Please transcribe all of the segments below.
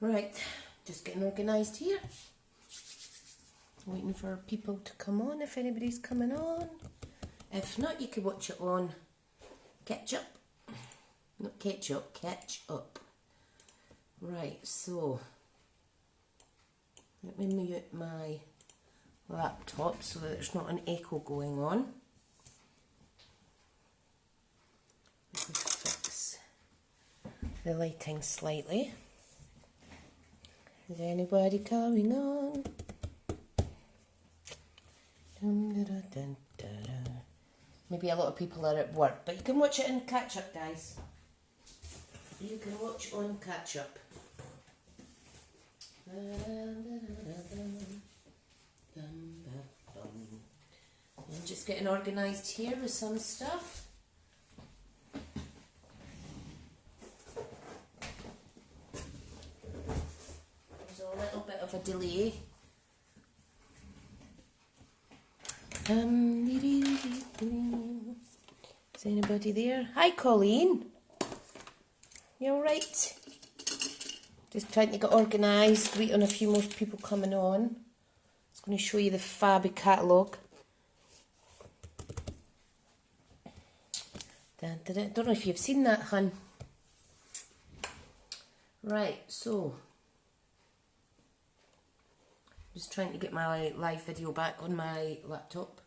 Right, just getting organised here. Waiting for people to come on, if anybody's coming on. If not, you can watch it on catch up. Not ketchup, catch up. Right, so let me mute my laptop so that there's not an echo going on. Fix the lighting slightly. Is anybody coming on? Maybe a lot of people are at work, but you can watch it in catch up, guys. You can watch on catch up. I'm just getting organised here with some stuff. There's a little bit of a delay. Is anybody there? Hi, Colleen. You alright? Just trying to get organised, wait on a few more people coming on. I was going to show you the fabby catalogue. Don't know if you've seen that, hun. Right, so just trying to get my live video back on my laptop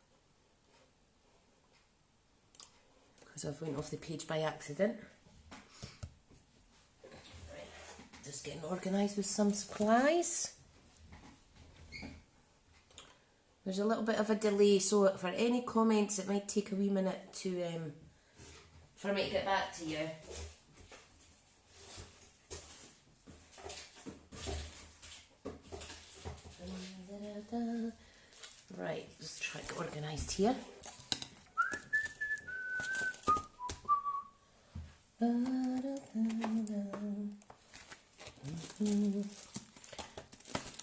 because I've went off the page by accident. Right, just getting organised with some supplies. There's a little bit of a delay, so for any comments it might take a wee minute to for me to get back to you. Right, just try to get organised here.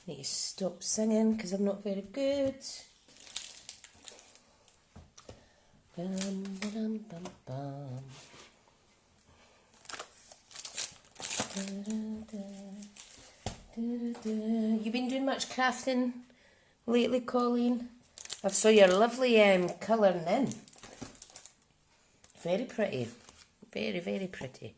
Need to stop singing because I'm not very good. You been doing much crafting lately, Colleen? I saw your lovely colouring in. Very pretty. Very, very pretty.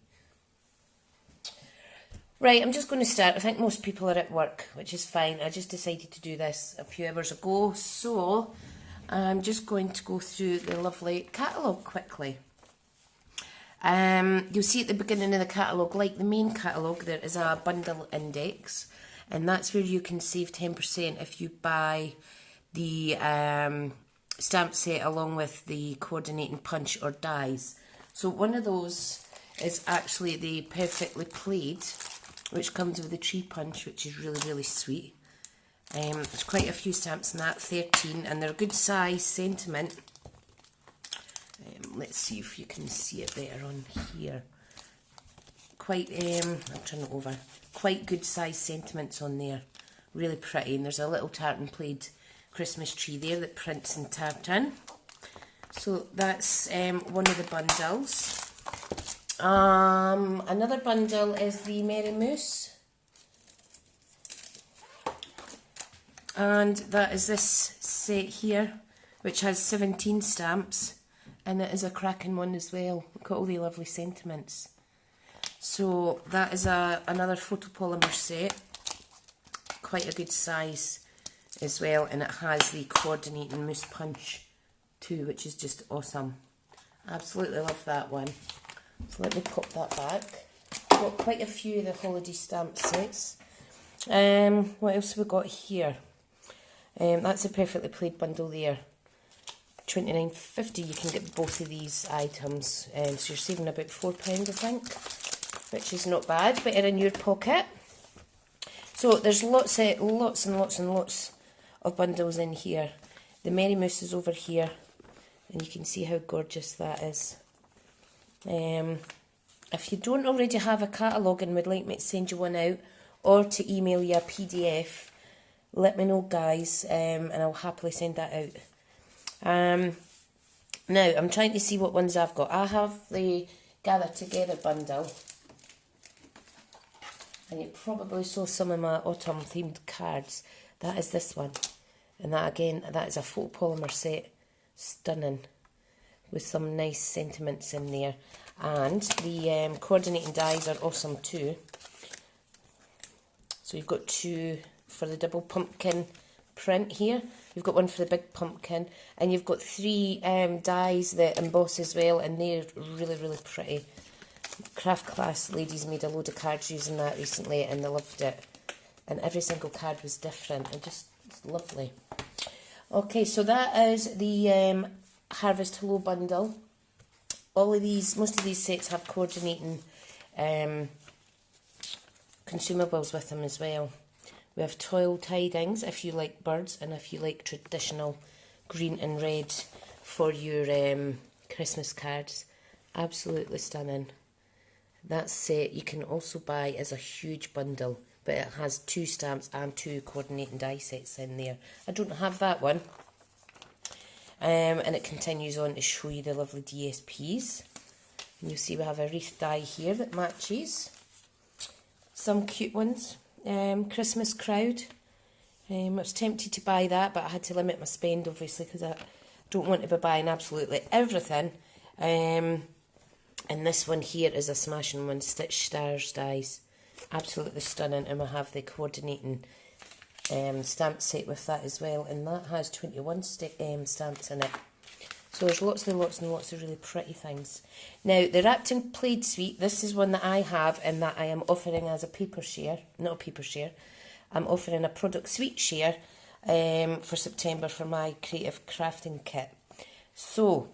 Right, I'm just going to start. I think most people are at work, which is fine. I just decided to do this a few hours ago, so I'm just going to go through the lovely catalogue quickly. You'll see at the beginning of the catalogue, like the main catalogue, there is a bundle index, and that's where you can save 10% if you buy the stamp set along with the coordinating punch or dies. So one of those is actually the Perfectly Played, which comes with a tree punch, which is really, really sweet. There's quite a few stamps in that, 13, and they're a good size sentiment. Let's see if you can see it better on here. Quite, I'll turn it over. Quite good size sentiments on there. Really pretty, and there's a little tartan plaid Christmas tree there that prints in tartan. So that's one of the bundles. Another bundle is the Merry Moose, and that is this set here, which has 17 stamps, and it is a cracking one as well. Look at all the lovely sentiments. So that is another photopolymer set, quite a good size as well, and it has the coordinating moose punch too, which is just awesome. Absolutely love that one. So let me pop that back. Got quite a few of the holiday stamp sets. What else have we got here? That's a Perfectly Played bundle there. £29.50. You can get both of these items. So you're saving about £4, I think, which is not bad. Better in your pocket. So there's lots and lots of bundles in here. The Merry Moose is over here, and you can see how gorgeous that is. If you don't already have a catalogue and would like me to send you one out, or to email you a PDF, let me know, guys, and I'll happily send that out. Now, I'm trying to see what ones I've got. I have the Gather Together bundle. And you probably saw some of my autumn themed cards. That is this one. And that again, that is a photopolymer set. Stunning. With some nice sentiments in there. And the coordinating dies are awesome too. So you've got 2 for the double pumpkin print here. You've got 1 for the big pumpkin. And you've got 3 dies that emboss as well. And they're really, really pretty. Craft Class ladies made a load of cards using that recently and they loved it. And every single card was different and just lovely. Okay, so that is the Harvest Hello bundle. All of these, most of these sets have coordinating consumables with them as well. We have Toil Tidings if you like birds and if you like traditional green and red for your Christmas cards. Absolutely stunning. That set you can also buy as a huge bundle, but it has 2 stamps and 2 coordinating die sets in there. I don't have that one. And it continues on to show you the lovely DSPs. And you'll see we have a wreath die here that matches. Some cute ones. Christmas Crowd. I was tempted to buy that, but I had to limit my spend obviously because I don't want to be buying absolutely everything. And this one here is a smashing one, Stitch Stars dies. Absolutely stunning, and we have the coordinating stamp set with that as well, and that has 21 stamps in it. So there's lots and lots and lots of really pretty things. Now, the Wrapped and Played suite, this is one that I have and that I am offering as a paper share, not a paper share. I'm offering a product suite share for September for my creative crafting kit. So,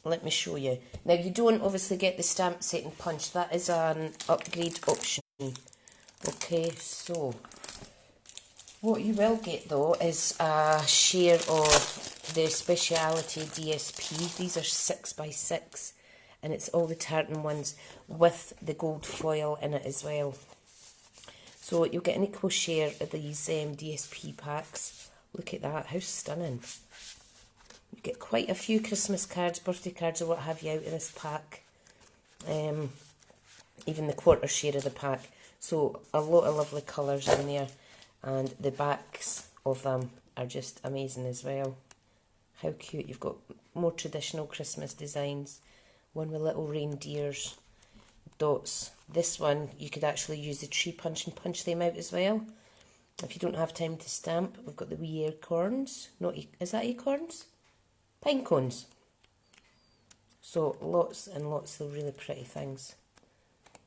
let me show you. Now, you don't obviously get the stamp set and punch. That is an upgrade option. Okay, so what you will get though is a share of the Speciality DSP. These are 6 by 6 and it's all the tartan ones with the gold foil in it as well. So you'll get an equal share of these DSP packs. Look at that, how stunning. You get quite a few Christmas cards, birthday cards or what have you out of this pack. Even the quarter share of the pack. So a lot of lovely colours in there. And the backs of them are just amazing as well. How cute. You've got more traditional Christmas designs. One with little reindeers, dots. This one, you could actually use the tree punch and punch them out as well. If you don't have time to stamp, we've got the wee acorns. Is that acorns? Pine cones. So lots and lots of really pretty things.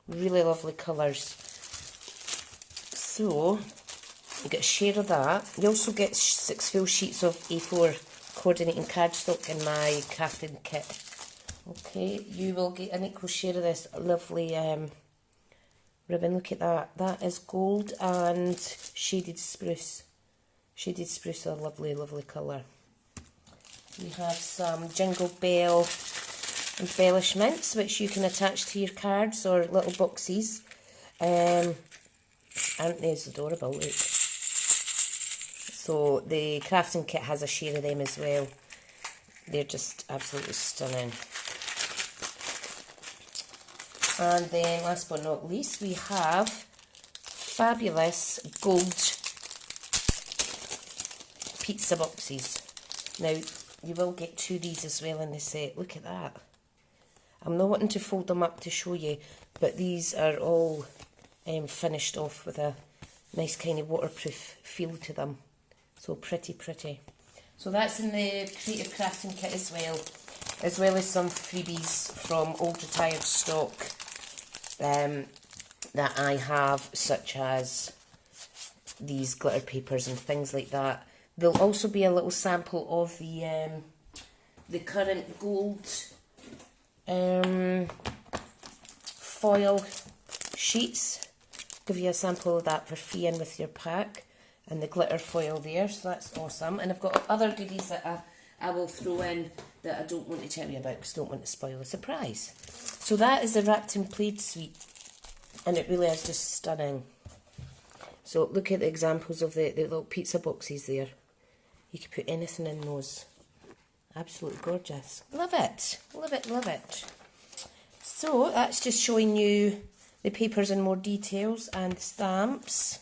Really lovely colours. So you get a share of that. You also get 6 full sheets of A4 coordinating cardstock in my crafting kit. Okay, you will get an equal share of this lovely ribbon. Look at that. That is gold and shaded spruce. Shaded spruce is a lovely, lovely colour. We have some Jingle Bell embellishments which you can attach to your cards or little boxes. Aren't they as adorable? Look. So the crafting kit has a share of them as well. They're just absolutely stunning. And then last but not least we have fabulous gold pizza boxes. Now you will get 2 of these as well in the set. Look at that. I'm not wanting to fold them up to show you, but these are all finished off with a nice kind of waterproof feel to them. So pretty, pretty. So that's in the creative crafting kit as well as some freebies from old retired stock that I have, such as these glitter papers and things like that. There'll also be a little sample of the current gold foil sheets. Give you a sample of that for free in with your pack, and the glitter foil there, so that's awesome. And I've got other goodies that I will throw in that I don't want to tell you about because I don't want to spoil the surprise. So that is the Wrapped and Played suite, and it really is just stunning. So look at the examples of the little pizza boxes there. You could put anything in those. Absolutely gorgeous. Love it. Love it, love it. So that's just showing you the papers in more details and stamps.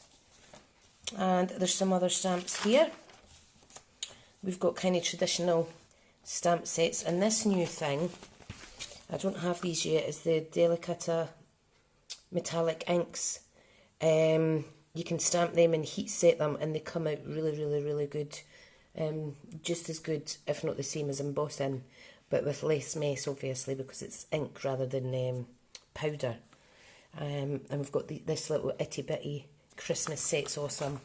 And there's some other stamps here. We've got kind of traditional stamp sets. And this new thing, I don't have these yet, is the Delicata metallic inks. You can stamp them and heat set them and they come out really, really, really good. Just as good, if not the same as embossing, but with less mess obviously because it's ink rather than powder. And we've got this little itty bitty Christmas set's awesome.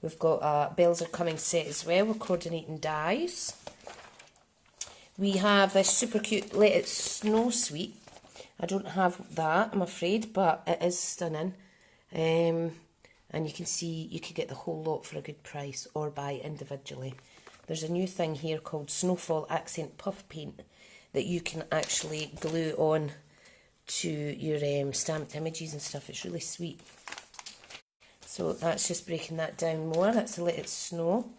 We've got a Bells Are Coming set as well with coordinating dies. We have this super cute Let It Snow suite. I don't have that, I'm afraid, but it is stunning. And you can see you could get the whole lot for a good price or buy individually. There's a new thing here called Snowfall Accent Puff Paint that you can actually glue on to your stamped images and stuff. It's really sweet. So that's just breaking that down more. That's a Let It Snow.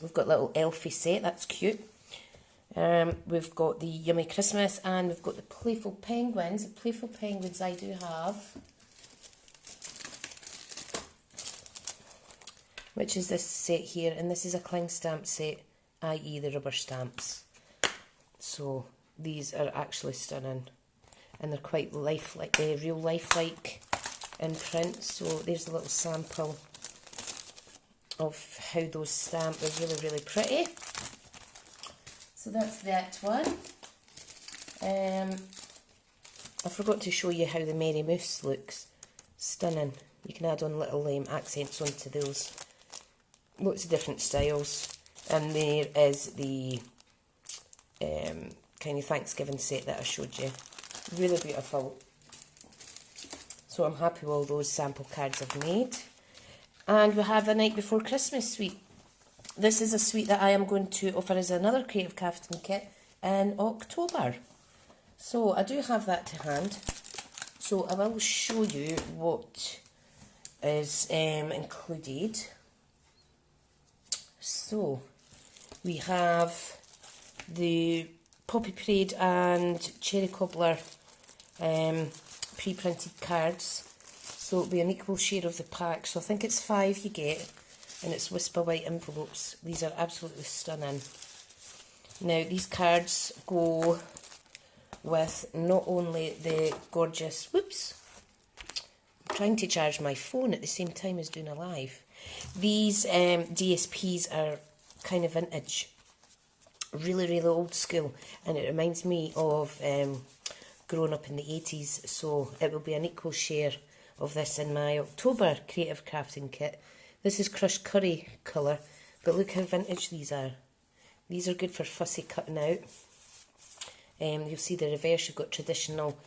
We've got a little elfie set, that's cute. We've got the Yummy Christmas and we've got the Playful Penguins. The Playful Penguins I do have, which is this set here, and this is a cling stamp set, i.e. the rubber stamps. So these are actually stunning, and they're quite lifelike, real lifelike in print. So there's a little sample of how those stamp. They're really, really pretty. So that's that one. I forgot to show you how the Merry Moose looks. Stunning. You can add on little accents onto those. Lots of different styles. And there is the kind of Thanksgiving set that I showed you. Really beautiful. So I'm happy with all those sample cards I've made. And we have the Night Before Christmas suite. This is a suite that I am going to offer as another Creative Crafting kit in October. So I do have that to hand. So I will show you what is included. So we have the Poppy Parade and Cherry Cobbler pre-printed cards. So it'll be an equal share of the pack. So I think it's 5 you get. And it's Whisper White envelopes. These are absolutely stunning. Now these cards go with not only the gorgeous, whoops, I'm trying to charge my phone at the same time as doing a live. These DSPs are kind of vintage, really, really old school, and it reminds me of growing up in the 80s, so it will be an equal share of this in my October Creative Crafting kit. This is crushed curry colour, but look how vintage these are. These are good for fussy cutting out. You'll see the reverse, you've got traditional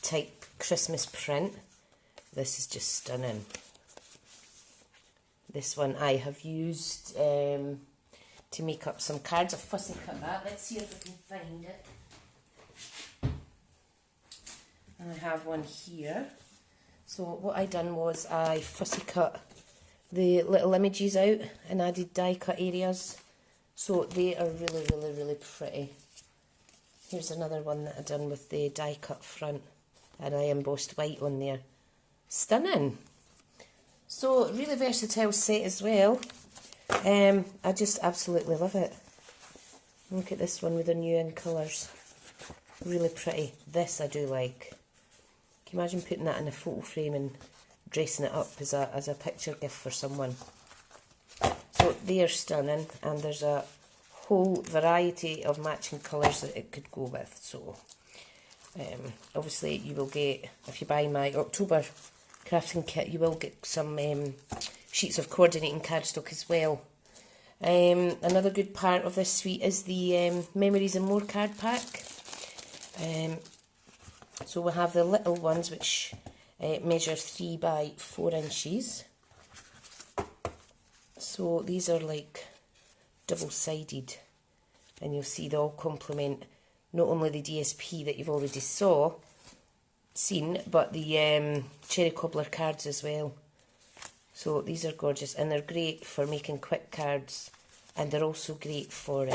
type Christmas print. This is just stunning. This one I have used to make up some cards. I've fussy cut that. Let's see if I can find it. And I have one here. So what I done was I fussy cut the little images out and added die cut areas, so they are really, really, really pretty. Here's another one that I done with the die cut front, and I embossed white on there. Stunning. So really versatile set as well. I just absolutely love it. Look at this one with the new in colours. Really pretty. This I do like. Can you imagine putting that in a photo frame and dressing it up as a picture gift for someone? So they are stunning, and there's a whole variety of matching colours that it could go with. So obviously you will get, if you buy my October crafting kit, you will get some sheets of coordinating cardstock as well. Another good part of this suite is the Memories and More card pack. So we have the little ones which measure 3 by 4 inches. So these are like double-sided, and you'll see they all complement not only the DSP that you've already seen, but the Cherry Cobbler cards as well. So these are gorgeous, and they're great for making quick cards, and they're also great for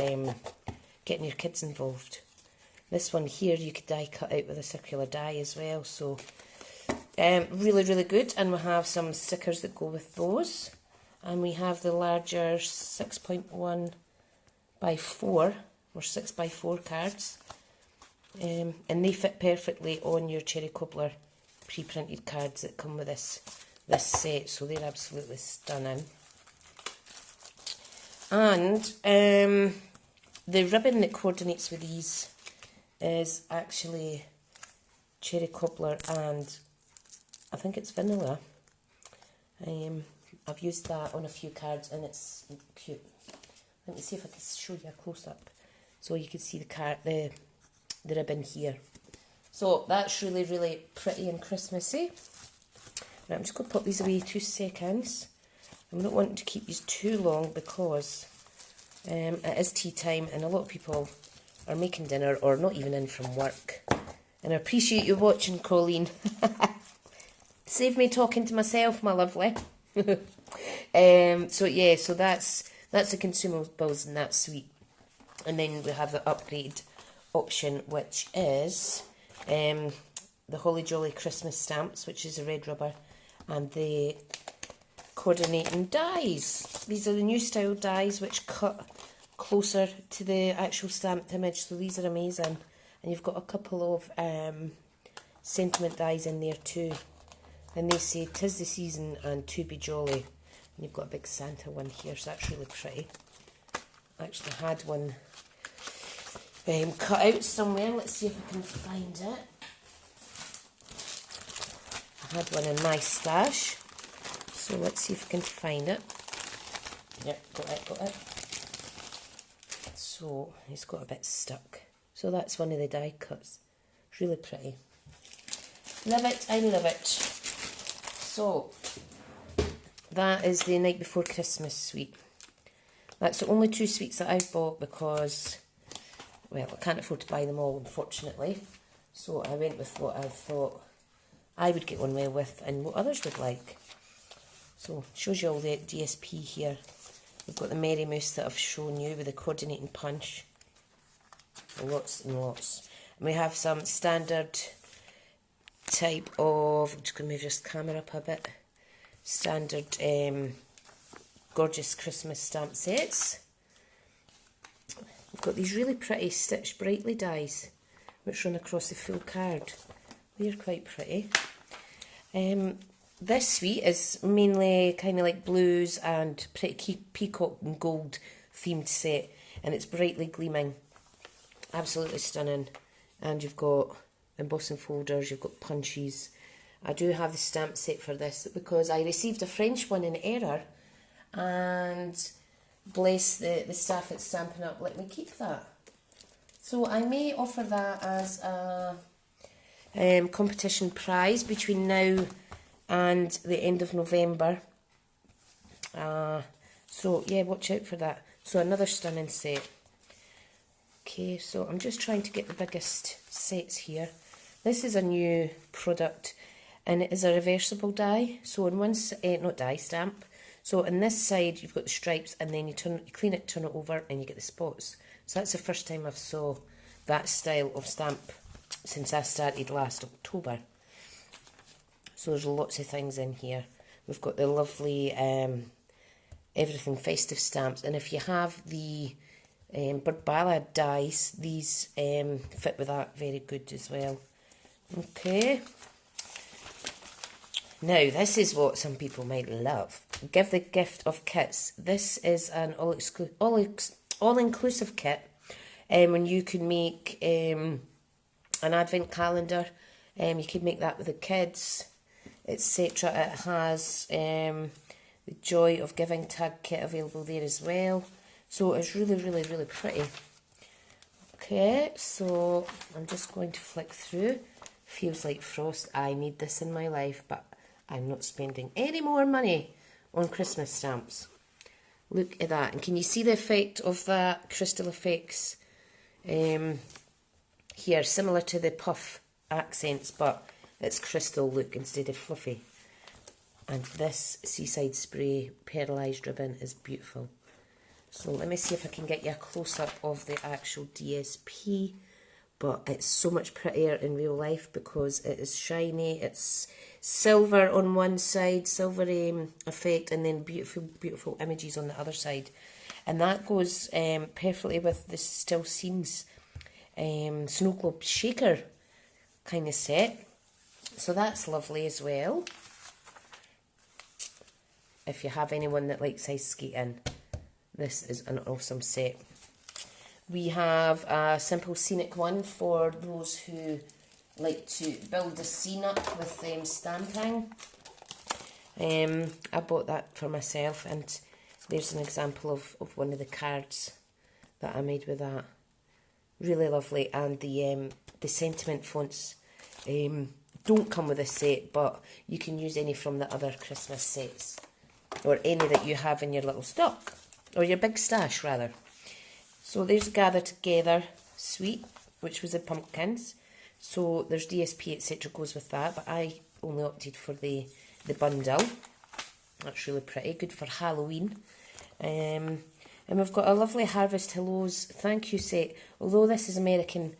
getting your kids involved. This one here you could die cut out with a circular die as well, so really, really good. And we have some stickers that go with those. And we have the larger 6.1 by 4 or 6 by 4 cards. And they fit perfectly on your cherry cobbler pre-printed cards that come with this set, so they're absolutely stunning. And the ribbon that coordinates with these is actually cherry cobbler and I think it's vanilla. I've used that on a few cards and it's cute. Let me see if I can show you a close-up so you can see the ribbon here. So that's really, really pretty and Christmassy. Now I'm just going to put these away 2 seconds. I'm not wanting to keep these too long because it is tea time and a lot of people are making dinner or not even in from work. And I appreciate you watching, Colleen. Save me talking to myself, my lovely. So yeah, so that's the consumables in that suite. And then we have the upgrade option, which is the Holly Jolly Christmas stamps, which is a red rubber, and the coordinating dies. These are the new style dies which cut closer to the actual stamped image, so these are amazing. And you've got a couple of sentiment dies in there too. And they say, "'Tis the season and to be jolly." And you've got a big Santa one here, so that's really pretty. I actually had one cut out somewhere. Let's see if I can find it. I had one in my stash, so let's see if I can find it. Yep, got it. So it's got a bit stuck. So that's one of the die cuts. It's really pretty. Love it, I love it. So that is the Night Before Christmas suite. That's the only 2 suites that I've bought because, well, I can't afford to buy them all, unfortunately. So I went with what I thought I would get on well with and what others would like. So it shows you all the DSP here. We've got the Merry Moose that I've shown you with the coordinating punch. Lots and lots. And we have some standard type of, I'm just going to move this camera up a bit, standard gorgeous Christmas stamp sets. We've got these really pretty Stitched Brightly dies which run across the full card. They're quite pretty. This suite is mainly kind of like blues and pretty peacock and gold themed set, and it's brightly gleaming. Absolutely stunning. And you've got embossing folders, you've got punches. I do have the stamp set for this because I received a French one in error, and bless the staff at Stampin'Up let me keep that. So I may offer that as a competition prize between now and the end of November. So yeah, watch out for that. So another stunning set. Okay, so I'm just trying to get the biggest sets here. This is a new product and it is a reversible die. So on one side, not die, stamp. So on this side you've got the stripes and then you clean it, turn it over and you get the spots. So that's the first time I've saw that style of stamp since I started last October. So there's lots of things in here. We've got the lovely everything festive stamps, and if you have the Bird Ballad dies, these fit with that very good as well. Okay. Now this is what some people might love. Give the gift of kits. This is an all-inclusive kit when you can make an advent calendar. You can make that with the kids, etc. It has the Joy of Giving Tug Cat available there as well. So it's really, really, really pretty. Okay, so I'm just going to flick through. Feels like frost. I need this in my life, but I'm not spending any more money on Christmas stamps. Look at that. And can you see the effect of that crystal effects here? Similar to the puff accents, but it's crystal look instead of fluffy. And this Seaside Spray pearlised ribbon is beautiful. So let me see if I can get you a close-up of the actual DSP. But it's so much prettier in real life because it is shiny. It's silver on one side, silvery effect, and then beautiful, beautiful images on the other side. And that goes perfectly with the Still Seams Snow Globe Shaker kind of set. So that's lovely as well. If you have anyone that likes ice skating, this is an awesome set. We have a simple scenic one for those who like to build a scene up with stamping. I bought that for myself, and there's an example of one of the cards that I made with that. Really lovely, and the sentiment fonts don't come with a set, but you can use any from the other Christmas sets, or any that you have in your little stock, or your big stash rather. So there's Gather Together Sweet, which was the pumpkins. So there's DSP, etc. goes with that, but I only opted for the bundle. That's really pretty, good for Halloween. And we've got a lovely Harvest Hellos thank you set. Although this is American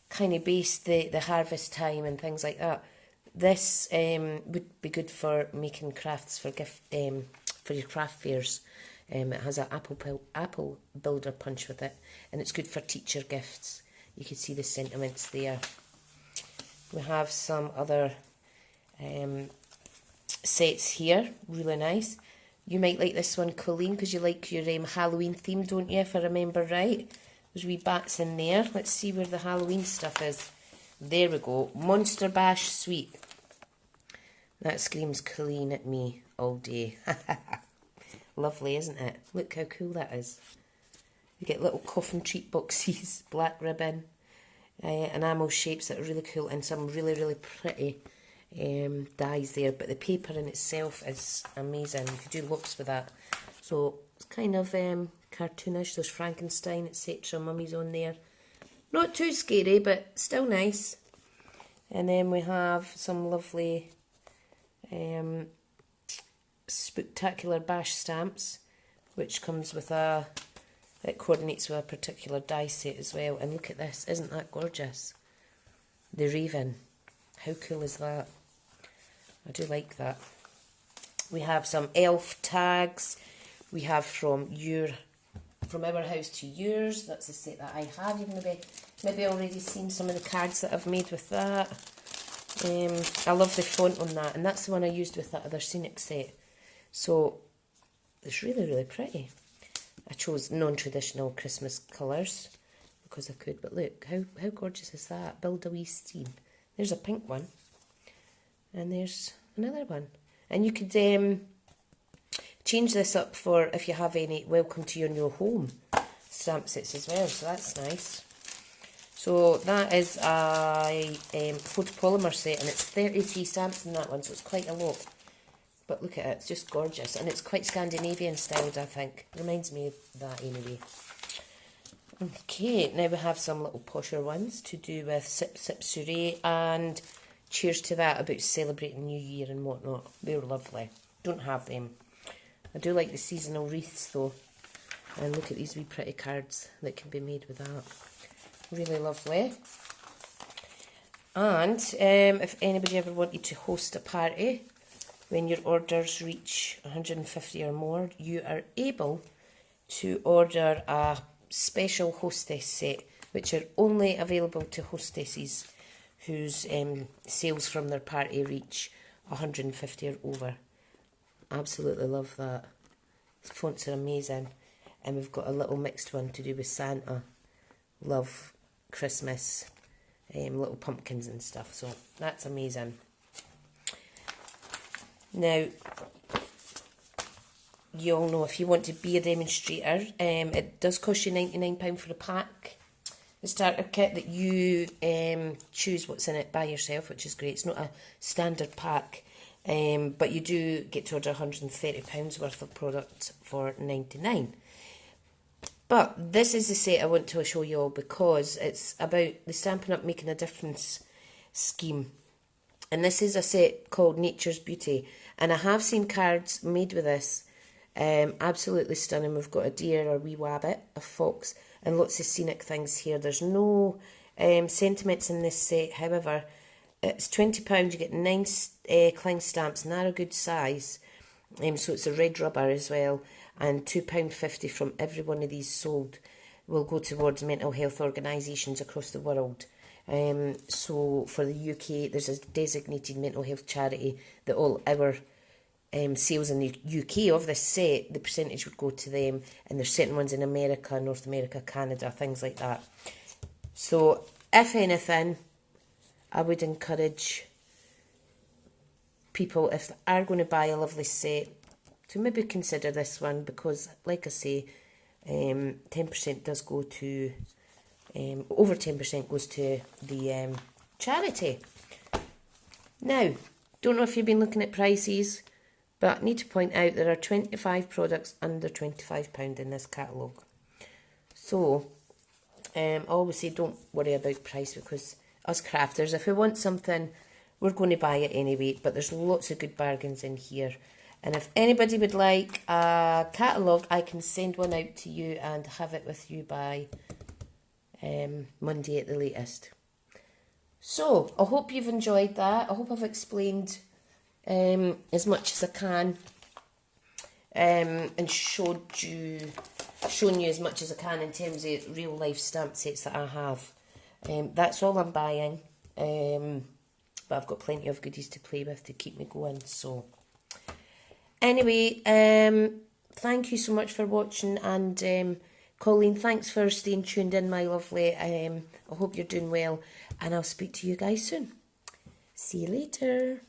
kind of based, the harvest time and things like that, this would be good for making crafts for gift for your craft fairs. It has an apple builder punch with it, and it's good for teacher gifts. You can see the sentiments there. We have some other sets here, really nice. You might like this one, Colleen, because you like your Halloween theme, don't you, if I remember right? There's wee bats in there. Let's see where the Halloween stuff is. There we go. Monster Bash Sweet. That screams Colleen at me all day. Lovely, isn't it? Look how cool that is. You get little coffin treat boxes, black ribbon, enamel shapes that are really cool, and some really, really pretty dies there. But the paper in itself is amazing. You could do lots with that. So it's kind of cartoonish. There's Frankenstein, etc. Mummies on there. Not too scary, but still nice. And then we have some lovely Spectacular Bash stamps, which comes with it coordinates with a particular die set as well. And look at this, isn't that gorgeous? The Raven, how cool is that? I do like that. We have some elf tags. We have from our house to yours. That's the set that I have. You've maybe already seen some of the cards that I've made with that. I love the font on that, and that's the one I used with that other scenic set. So it's really, really pretty. I chose non-traditional Christmas colours because I could, but look, how gorgeous is that? Build a wee steam. There's a pink one, and there's another one. And you could change this up for if you have any welcome to your new home stamp sets as well, so that's nice. So that is a photopolymer set, and it's 33 stamps in that one, so it's quite a lot. But look at it, it's just gorgeous, and it's quite Scandinavian styled, I think. Reminds me of that anyway. Okay, now we have some little posher ones to do with Sip Sip Soiree, and cheers to that about celebrating New Year and whatnot. They're lovely. Don't have them. I do like the seasonal wreaths though. And look at these wee pretty cards that can be made with that. Really lovely. And if anybody ever wanted to host a party, when your orders reach 150 or more, you are able to order a special hostess set, which are only available to hostesses whose sales from their party reach 150 or over. Absolutely love that. The fonts are amazing. And we've got a little mixed one to do with Santa. Love Christmas, little pumpkins and stuff. So that's amazing. Now, you all know if you want to be a demonstrator, it does cost you £99 for a pack. The starter kit that you choose what's in it by yourself, which is great. It's not a standard pack, but you do get to order £130 worth of product for £99. But this is the set I want to show you all because it's about the Stampin' Up Making a Difference scheme. And this is a set called Nature's Beauty. And I have seen cards made with this Absolutely stunning. We've got a deer, a wee wabbit, a fox, and lots of scenic things here. There's no sentiments in this set. However, it's £20. You get 9 cling stamps, and they're a good size. So it's a red rubber as well. And £2.50 from every one of these sold will go towards mental health organisations across the world. So for the UK, there's a designated mental health charity that all our sales in the UK of this set, the percentage would go to them, and there's certain ones in America, North America, Canada, things like that. So if anything, I would encourage people, if they are going to buy a lovely set, to maybe consider this one, because like I say, 10% does go to, over 10% goes to the charity. Now, don't know if you've been looking at prices, but I need to point out there are 25 products under £25 in this catalogue. So, I always say don't worry about price, because us crafters, if we want something, we're going to buy it anyway, but there's lots of good bargains in here. And if anybody would like a catalogue, I can send one out to you and have it with you by Monday at the latest. So, I hope you've enjoyed that. I hope I've explained as much as I can, and shown you as much as I can in terms of real life stamp sets that I have. That's all I'm buying, but I've got plenty of goodies to play with to keep me going. So anyway, thank you so much for watching, and Colleen, thanks for staying tuned in, my lovely. I hope you're doing well, and I'll speak to you guys soon. See you later.